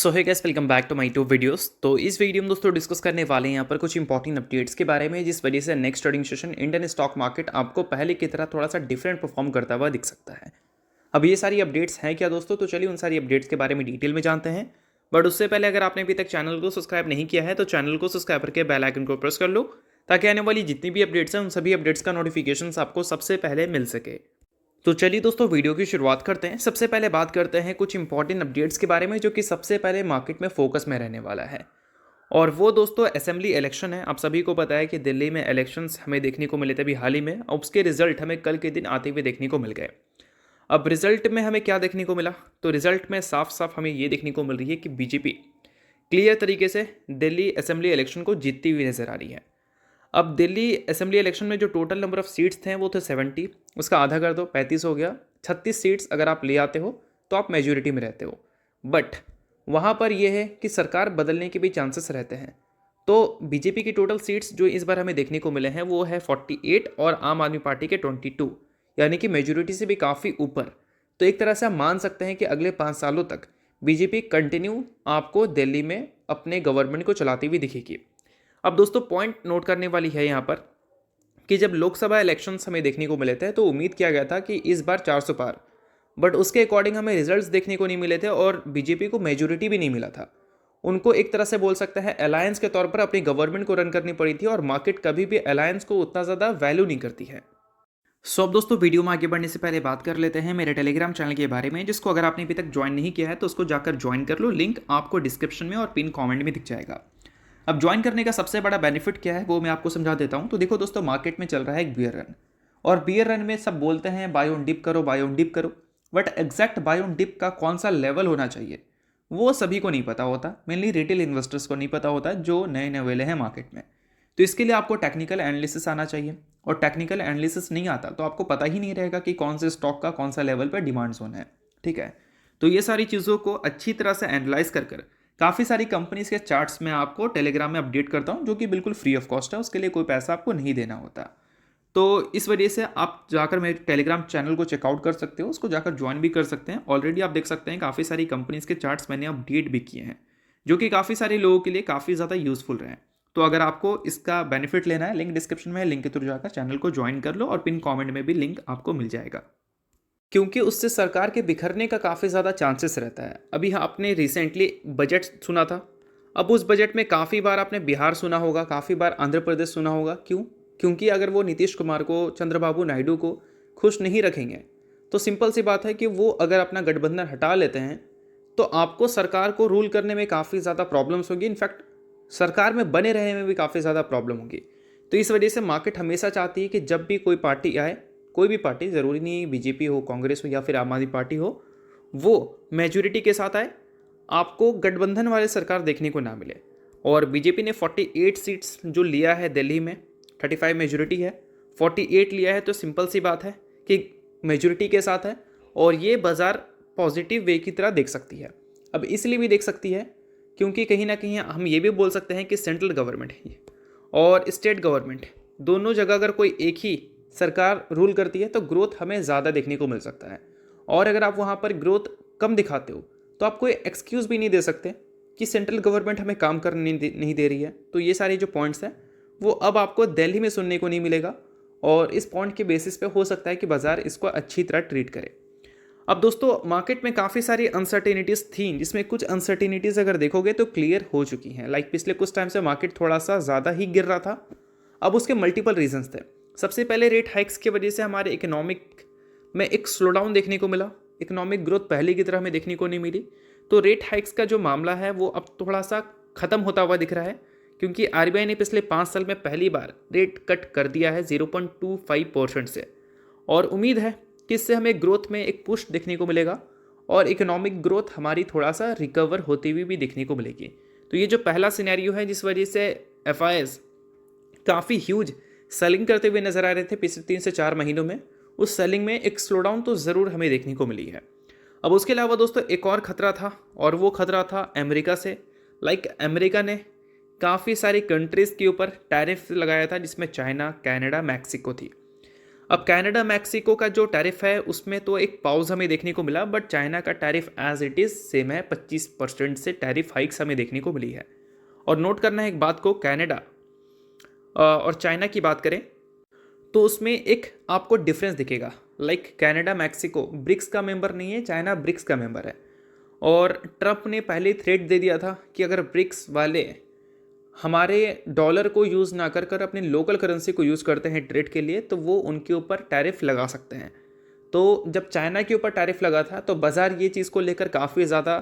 So hi guys, welcome back to my two videos. तो इस video में दोस्तों डिस्कस करने वाले हैं यहाँ पर कुछ इंपॉर्टेंट अपडेट्स के बारे में, जिस वजह से next trading session Indian stock market आपको पहले की तरह थोड़ा सा डिफरेंट परफॉर्म करता हुआ दिख सकता है। अब ये सारी अपडेट्स हैं क्या दोस्तों, तो चलिए उन सारी अपडेट्स के बारे में डिटेल में जानते हैं। बट उससे पहले अगर आपने अभी तक चैनल को सब्सक्राइब नहीं किया है तो चैनल को सब्सक्राइब करके बेल आइकन को प्रेस कर लो, ताकि आने वाली जितनी भी अपडेट्स हैं उन सभी अपडेट्स का नोटिफिकेशन आपको सबसे पहले मिल सके। तो चलिए दोस्तों वीडियो की शुरुआत करते हैं। सबसे पहले बात करते हैं कुछ इंपॉर्टेंट अपडेट्स के बारे में, जो कि सबसे पहले मार्केट में फोकस में रहने वाला है। और वो दोस्तों असेंबली इलेक्शन है। आप सभी को पता है कि दिल्ली में इलेक्शंस हमें देखने को मिले थे अभी हाल ही में, और उसके रिजल्ट हमें कल के दिन आते हुए देखने को मिल गए। अब रिजल्ट में हमें क्या देखने को मिला, तो रिजल्ट में साफ साफ हमें ये देखने को मिल रही है कि बीजेपी क्लियर तरीके से दिल्ली असेंबली इलेक्शन को जीतती हुई नजर आ रही है। अब दिल्ली असेंबली इलेक्शन में जो टोटल नंबर ऑफ सीट्स थे वो थे 70, उसका आधा कर दो 35 हो गया। 36 सीट्स अगर आप ले आते हो तो आप मेजोरिटी में रहते हो। बट वहाँ पर यह है कि सरकार बदलने के भी चांसेस रहते हैं। तो बीजेपी की टोटल सीट्स जो इस बार हमें देखने को मिले हैं वो है 48 और आम आदमी पार्टी के 22, यानी कि मेजोरिटी से भी काफ़ी ऊपर। तो एक तरह से हम मान सकते हैं कि अगले 5 सालों तक बीजेपी कंटिन्यू आपको दिल्ली में अपने गवर्नमेंट को चलाती हुई दिखेगी। अब दोस्तों पॉइंट नोट करने वाली है यहाँ पर कि जब लोकसभा इलेक्शंस हमें देखने को मिले थे तो उम्मीद किया गया था कि इस बार 400 पार, बट उसके अकॉर्डिंग हमें रिजल्ट्स देखने को नहीं मिले थे और बीजेपी को मेजोरिटी भी नहीं मिला था। उनको एक तरह से बोल सकते हैं अलायंस के तौर पर अपनी गवर्नमेंट को रन करनी पड़ी थी, और मार्केट कभी भी अलायंस को उतना ज़्यादा वैल्यू नहीं करती है। सो अब दोस्तों वीडियो में आगे बढ़ने से पहले बात कर लेते हैं मेरे टेलीग्राम चैनल के बारे में, जिसको अगर आपने अभी तक ज्वाइन नहीं किया है तो उसको जाकर ज्वाइन कर लो। लिंक आपको डिस्क्रिप्शन में और पिन कमेंट में दिख जाएगा। अब ज्वाइन करने का सबसे बड़ा बेनिफिट क्या है वो मैं आपको समझा देता हूं। तो देखो दोस्तों, मार्केट में चल रहा है एक बियर रन, और बियर रन में सब बोलते हैं बाय ऑन डिप करो, बाय ऑन डिप करो। But exact buy on dip का कौन सा लेवल होना चाहिए वो सभी को नहीं पता होता। मेनली रिटेल इन्वेस्टर्स को नहीं पता होता जो नए नवेले हैं मार्केट में। तो इसके लिए आपको टेक्निकल एनालिसिस आना चाहिए, और टेक्निकल एनालिसिस नहीं आता तो आपको पता ही नहीं रहेगा कि कौन से स्टॉक का कौन सा लेवल पर डिमांड जोन है। ठीक है, तो ये सारी चीज़ों को अच्छी तरह से एनालाइज कर काफ़ी सारी कंपनीज के चार्ट्स में आपको टेलीग्राम में अपडेट करता हूँ, जो कि बिल्कुल फ्री ऑफ कॉस्ट है। उसके लिए कोई पैसा आपको नहीं देना होता। तो इस वजह से आप जाकर मेरे टेलीग्राम चैनल को चेकआउट कर सकते हो, उसको जाकर ज्वाइन भी कर सकते हैं। ऑलरेडी आप देख सकते हैं काफ़ी सारी कंपनीज के चार्ट्स मैंने अपडेट भी किए हैं, जो कि काफ़ी सारे लोगों के लिए काफ़ी ज़्यादा यूजफुल रहे हैं। तो अगर आपको इसका बेनिफिट लेना है, लिंक डिस्क्रिप्शन में है, लिंक के थ्रू जाकर चैनल को ज्वाइन कर लो, और पिन कमेंट में भी लिंक आपको मिल जाएगा, क्योंकि उससे सरकार के बिखरने का काफ़ी ज़्यादा चांसेस रहता है। अभी आपने रिसेंटली बजट सुना था, अब उस बजट में काफ़ी बार आपने बिहार सुना होगा, काफ़ी बार आंध्र प्रदेश सुना होगा। क्यों? क्योंकि अगर वो नीतीश कुमार को, चंद्रबाबू नायडू को खुश नहीं रखेंगे तो सिंपल सी बात है कि वो अगर अपना गठबंधन हटा लेते हैं तो आपको सरकार को रूल करने में काफ़ी ज़्यादा प्रॉब्लम्स होगी। इनफैक्ट सरकार में बने रहने में भी काफ़ी ज़्यादा प्रॉब्लम होगी। तो इस वजह से मार्केट हमेशा चाहती है कि जब भी कोई पार्टी आए, कोई भी पार्टी, ज़रूरी नहीं बीजेपी हो, कांग्रेस हो या फिर आम आदमी पार्टी हो, वो मेजोरिटी के साथ आए, आपको गठबंधन वाले सरकार देखने को ना मिले। और बीजेपी ने 48 सीट्स जो लिया है दिल्ली में, 35 मेजोरिटी है, 48 लिया है, तो सिंपल सी बात है कि मेजोरिटी के साथ है, और ये बाज़ार पॉजिटिव वे की तरह देख सकती है। अब इसलिए भी देख सकती है क्योंकि कहीं ना कहीं हम ये भी बोल सकते हैं कि सेंट्रल गवर्नमेंट और स्टेट गवर्नमेंट दोनों जगह अगर कोई एक ही सरकार रूल करती है तो ग्रोथ हमें ज़्यादा देखने को मिल सकता है। और अगर आप वहाँ पर ग्रोथ कम दिखाते हो तो आप कोई एक्सक्यूज़ भी नहीं दे सकते कि सेंट्रल गवर्नमेंट हमें काम करने नहीं दे रही है। तो ये सारे जो पॉइंट्स हैं वो अब आपको दिल्ली में सुनने को नहीं मिलेगा, और इस पॉइंट के बेसिस पे हो सकता है कि बाज़ार इसको अच्छी तरह ट्रीट करे। अब दोस्तों मार्केट में काफ़ी सारी अनसर्टेनिटीज़ थी, जिसमें कुछ अनसर्टेनिटीज़ अगर देखोगे तो क्लियर हो चुकी हैं। लाइक पिछले कुछ टाइम से मार्केट थोड़ा सा ज़्यादा ही गिर रहा था। अब उसके मल्टीपल रीजंस थे। सबसे पहले रेट हाइक्स की वजह से हमारे इकोनॉमिक में एक स्लोडाउन देखने को मिला, इकोनॉमिक ग्रोथ पहले की तरह हमें देखने को नहीं मिली। तो रेट हाइक्स का जो मामला है वो अब थोड़ा सा ख़त्म होता हुआ दिख रहा है, क्योंकि आरबीआई ने पिछले 5 साल में पहली बार रेट कट कर दिया है 0.25% से, और उम्मीद है कि इससे हमें ग्रोथ में एक पुश देखने को मिलेगा, और इकोनॉमिक ग्रोथ हमारी थोड़ा सा रिकवर होती हुई भी देखने को मिलेगी। तो ये जो पहला सिनेरियो है जिस वजह से एफआईआईज काफ़ी ह्यूज सेलिंग करते हुए नजर आ रहे थे पिछले 3 से 4 महीनों में, उस सेलिंग में एक स्लोडाउन तो ज़रूर हमें देखने को मिली है। अब उसके अलावा दोस्तों एक और ख़तरा था, और वो ख़तरा था अमेरिका से। लाइक अमेरिका ने काफ़ी सारी कंट्रीज़ के ऊपर टैरिफ लगाया था, जिसमें चाइना, कनाडा, मैक्सिको थी। अब कनाडा मैक्सिको का जो टैरिफ है उसमें तो एक पाउज हमें देखने को मिला, बट चाइना का tariff as it is same है, 25% से टैरिफ हाइक्स हमें देखने को मिली है। और नोट करना है एक बात को, कनाडा और चाइना की बात करें तो उसमें एक आपको डिफरेंस दिखेगा। लाइक कनाडा मैक्सिको ब्रिक्स का मेंबर नहीं है, चाइना ब्रिक्स का मेंबर है। और ट्रंप ने पहले ही थ्रेट दे दिया था कि अगर ब्रिक्स वाले हमारे डॉलर को यूज़ ना कर कर अपनी लोकल करेंसी को यूज़ करते हैं ट्रेड के लिए, तो वो उनके ऊपर टैरिफ लगा सकते हैं। तो जब चाइना के ऊपर टैरिफ लगा था तो बाज़ार ये चीज़ को लेकर काफ़ी ज़्यादा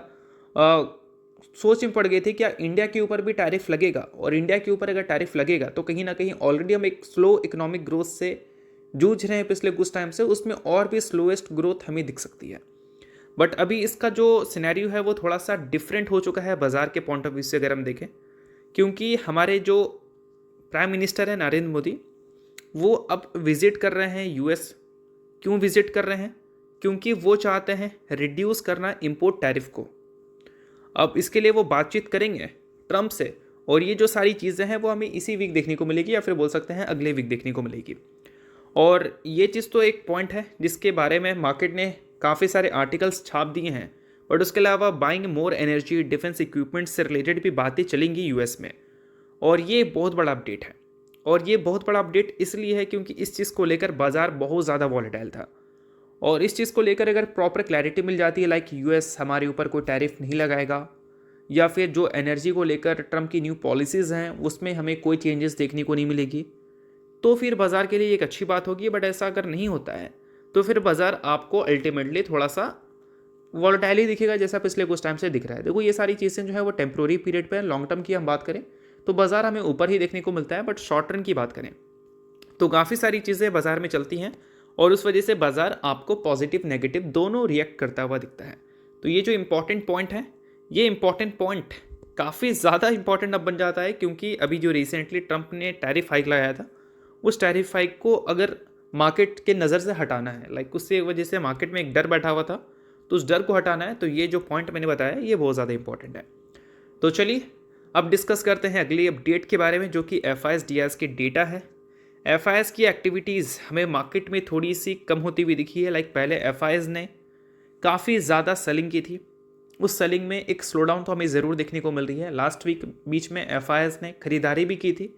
सोच में पड़ गई थी, क्या इंडिया के ऊपर भी टैरिफ लगेगा, और इंडिया के ऊपर अगर टैरिफ लगेगा तो कहीं ना कहीं ऑलरेडी हम एक स्लो इकोनॉमिक ग्रोथ से जूझ रहे हैं पिछले कुछ टाइम से, उसमें और भी स्लोएस्ट ग्रोथ हमें दिख सकती है। बट अभी इसका जो सिनेरियो है वो थोड़ा सा डिफरेंट हो चुका है बाज़ार के पॉइंट ऑफ व्यू से अगर हम देखें, क्योंकि हमारे जो प्राइम मिनिस्टर हैं नरेंद्र मोदी, वो अब विज़िट कर रहे हैं यूएस। क्यों विज़िट कर रहे हैं? क्योंकि वो चाहते हैं रिड्यूस करना इंपोर्ट टैरिफ को। अब इसके लिए वो बातचीत करेंगे ट्रंप से, और ये जो सारी चीज़ें हैं वो हमें इसी वीक देखने को मिलेगी, या फिर बोल सकते हैं अगले वीक देखने को मिलेगी। और ये चीज़ तो एक पॉइंट है जिसके बारे में मार्केट ने काफ़ी सारे आर्टिकल्स छाप दिए हैं, बट उसके अलावा buying more energy, defence equipment से रिलेटेड भी बातें चलेंगी यूएस में। और ये बहुत बड़ा अपडेट है, और ये बहुत बड़ा अपडेट इसलिए है क्योंकि इस चीज़ को लेकर बाज़ार बहुत ज़्यादा वॉलेटाइल था, और इस चीज़ को लेकर अगर प्रॉपर क्लैरिटी मिल जाती है, लाइक यूएस हमारे ऊपर कोई टैरिफ नहीं लगाएगा, या फिर जो एनर्जी को लेकर ट्रंप की न्यू पॉलिसीज़ हैं उसमें हमें कोई चेंजेस देखने को नहीं मिलेगी, तो फिर बाज़ार के लिए एक अच्छी बात होगी। बट ऐसा अगर नहीं होता है तो फिर बाज़ार आपको अल्टीमेटली थोड़ा सा वॉलेटाइल ही दिखेगा, जैसा पिछले कुछ टाइम से दिख रहा है। देखो ये सारी चीज़ें जो है वो टेम्प्रोरी पीरियड पे है। लॉन्ग टर्म की हम बात करें तो बाज़ार हमें ऊपर ही देखने को मिलता है, बट शॉर्ट टर्म की बात करें तो काफ़ी सारी चीज़ें बाज़ार में चलती हैं, और उस वजह से बाज़ार आपको पॉजिटिव नेगेटिव दोनों रिएक्ट करता हुआ दिखता है। तो ये जो इंपॉर्टेंट पॉइंट है, ये इंपॉर्टेंट पॉइंट काफ़ी ज़्यादा इंपॉर्टेंट अब बन जाता है, क्योंकि अभी जो रिसेंटली ट्रंप ने टैरिफ हाइक लगाया था, उस टैरिफ हाइक को अगर मार्केट के नज़र से हटाना है, लाइक उससे वजह से मार्केट में एक डर बैठा हुआ था, तो उस डर को हटाना है, तो ये जो पॉइंट मैंने बताया ये बहुत ज़्यादा इंपॉर्टेंट है। तो चलिए अब डिस्कस करते हैं अगली अपडेट के बारे में, जो कि FIS-DIS की डेटा है। FIS की एक्टिविटीज़ हमें मार्केट में थोड़ी सी कम होती हुई दिखी है। लाइक पहले FIS ने काफ़ी ज़्यादा सेलिंग की थी, उस सेलिंग में एक स्लो डाउन तो हमें ज़रूर देखने को मिल रही है। लास्ट वीक बीच में FIS ने खरीदारी भी की थी,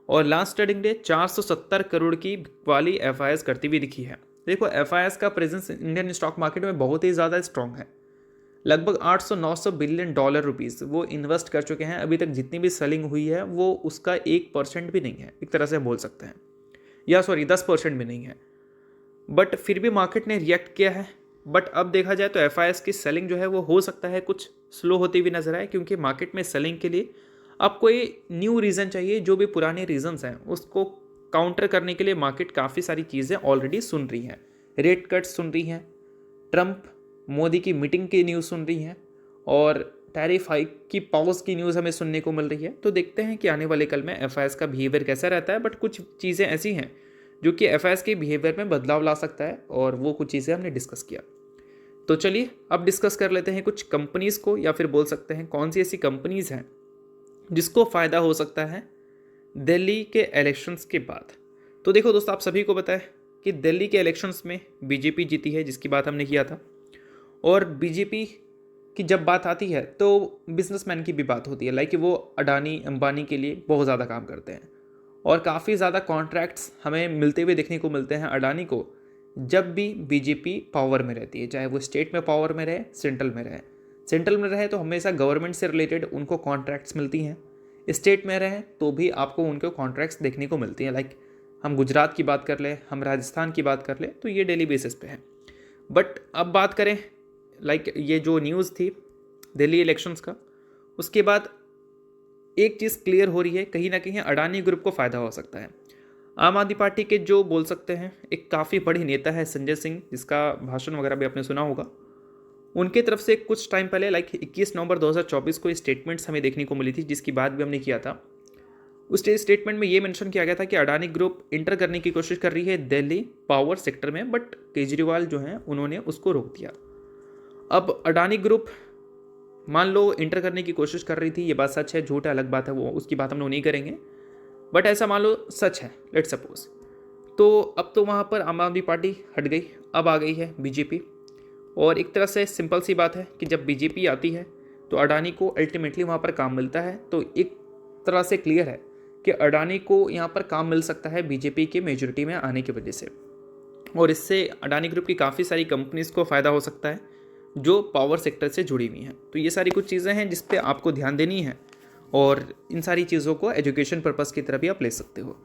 और लास्ट ट्रेडिंग डे 470 करोड़ की वाली FIS करती हुई दिखी है। देखो FIS का प्रेजेंस इंडियन स्टॉक मार्केट में बहुत ही ज़्यादा स्ट्रॉन्ग है। लगभग 800-900 बिलियन डॉलर रुपीज़ वो इन्वेस्ट कर चुके हैं। अभी तक जितनी भी सेलिंग हुई है वो उसका 1% भी नहीं है, एक तरह से बोल सकते हैं, या सॉरी 10% भी नहीं है। बट फिर भी मार्केट ने रिएक्ट किया है। बट अब देखा जाए तो FIS की सेलिंग जो है वो हो सकता है कुछ स्लो होती हुई नजर आए, क्योंकि मार्केट में सेलिंग के लिए अब कोई न्यू रीज़न चाहिए। जो भी पुराने रीजंस हैं उसको काउंटर करने के लिए मार्केट काफ़ी सारी चीज़ें ऑलरेडी सुन रही हैं। रेट कट सुन रही हैं, ट्रंप मोदी की मीटिंग की न्यूज़ सुन रही हैं, और टैरिफ हाइक की पॉज की न्यूज़ हमें सुनने को मिल रही है। तो देखते हैं कि आने वाले कल में FIS का बिहेवियर कैसा रहता है। बट कुछ चीज़ें ऐसी हैं जो कि FIS के बिहेवियर में बदलाव ला सकता है, और वो कुछ चीज़ें हमने डिस्कस किया। तो चलिए अब डिस्कस कर लेते हैं कुछ कंपनीज़ को, या फिर बोल सकते हैं कौन सी ऐसी कंपनीज़ हैं जिसको फ़ायदा हो सकता है दिल्ली के इलेक्शंस के बाद। तो देखो दोस्तों, आप सभी को पता है कि दिल्ली के इलेक्शंस में बीजेपी जीती है, जिसकी बात हमने किया था। और बीजेपी की जब बात आती है तो बिजनेसमैन की भी बात होती है, लाइक वो अडानी अंबानी के लिए बहुत ज़्यादा काम करते हैं, और काफ़ी ज़्यादा कॉन्ट्रैक्ट्स हमें मिलते हुए देखने को मिलते हैं अडानी को, जब भी बीजेपी पावर में रहती है, चाहे वो स्टेट में पावर में रहे, सेंट्रल में रहे। सेंट्रल में रहे तो हमेशा गवर्नमेंट से रिलेटेड उनको कॉन्ट्रैक्ट्स मिलती हैं, स्टेट में रहे तो भी आपको उनको कॉन्ट्रैक्ट्स देखने को मिलती हैं। लाइक हम गुजरात की बात कर लें, हम राजस्थान की बात कर लें, तो ये डेली बेसिस पे है। बट अब बात करें लाइक ये जो न्यूज़ थी दिल्ली इलेक्शंस का, उसके बाद एक चीज़ क्लियर हो रही है, कहीं ना कहीं अडानी ग्रुप को फ़ायदा हो सकता है। आम आदमी पार्टी के जो बोल सकते हैं एक काफ़ी बड़ी नेता है संजय सिंह, जिसका भाषण वगैरह भी आपने सुना होगा, उनके तरफ से कुछ टाइम पहले लाइक 21 नवंबर 2024 को स्टेटमेंट्स हमें देखने को मिली थी, जिसकी बात भी हमने किया था। उस स्टेटमेंट में ये मेंशन किया गया था कि अडानी ग्रुप इंटर करने की कोशिश कर रही है दिल्ली पावर सेक्टर में, बट केजरीवाल जो हैं उन्होंने उसको रोक दिया। अब अडानी ग्रुप मान लो इंटर करने की कोशिश कर रही थी, ये बात सच है झूठ है अलग बात है, वो उसकी बात हम लोग नहीं करेंगे, बट ऐसा मान लो सच है, लेट्स सपोज, तो अब तो वहाँ पर आम आदमी पार्टी हट गई, अब आ गई है बीजेपी। और एक तरह से सिंपल सी बात है कि जब बीजेपी आती है तो अडानी को अल्टीमेटली वहाँ पर काम मिलता है। तो एक तरह से क्लियर है कि अडानी को यहाँ पर काम मिल सकता है बीजेपी के मेजोरिटी में आने की वजह से, और इससे अडानी ग्रुप की काफ़ी सारी कंपनीज़ को फ़ायदा हो सकता है जो पावर सेक्टर से जुड़ी हुई हैं। तो ये सारी कुछ चीज़ें हैं जिस पे आपको ध्यान देनी है, और इन सारी चीज़ों को एजुकेशन पर्पज़ की तरह भी आप ले सकते हो।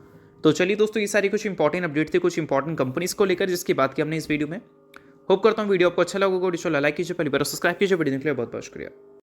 तो चलिए दोस्तों, ये सारी कुछ इंपॉर्टेंट अपडेट थे कुछ इंपॉर्टेंट कंपनीज़ को लेकर जिसकी बात की हमने इस वीडियो में। होप करता हूँ वीडियो आपको अच्छा लगा होगा। लाइक कीजिए, पहली बार सब्सक्राइब कीजिए। वीडियो के लिए बहुत बहुत शुक्रिया।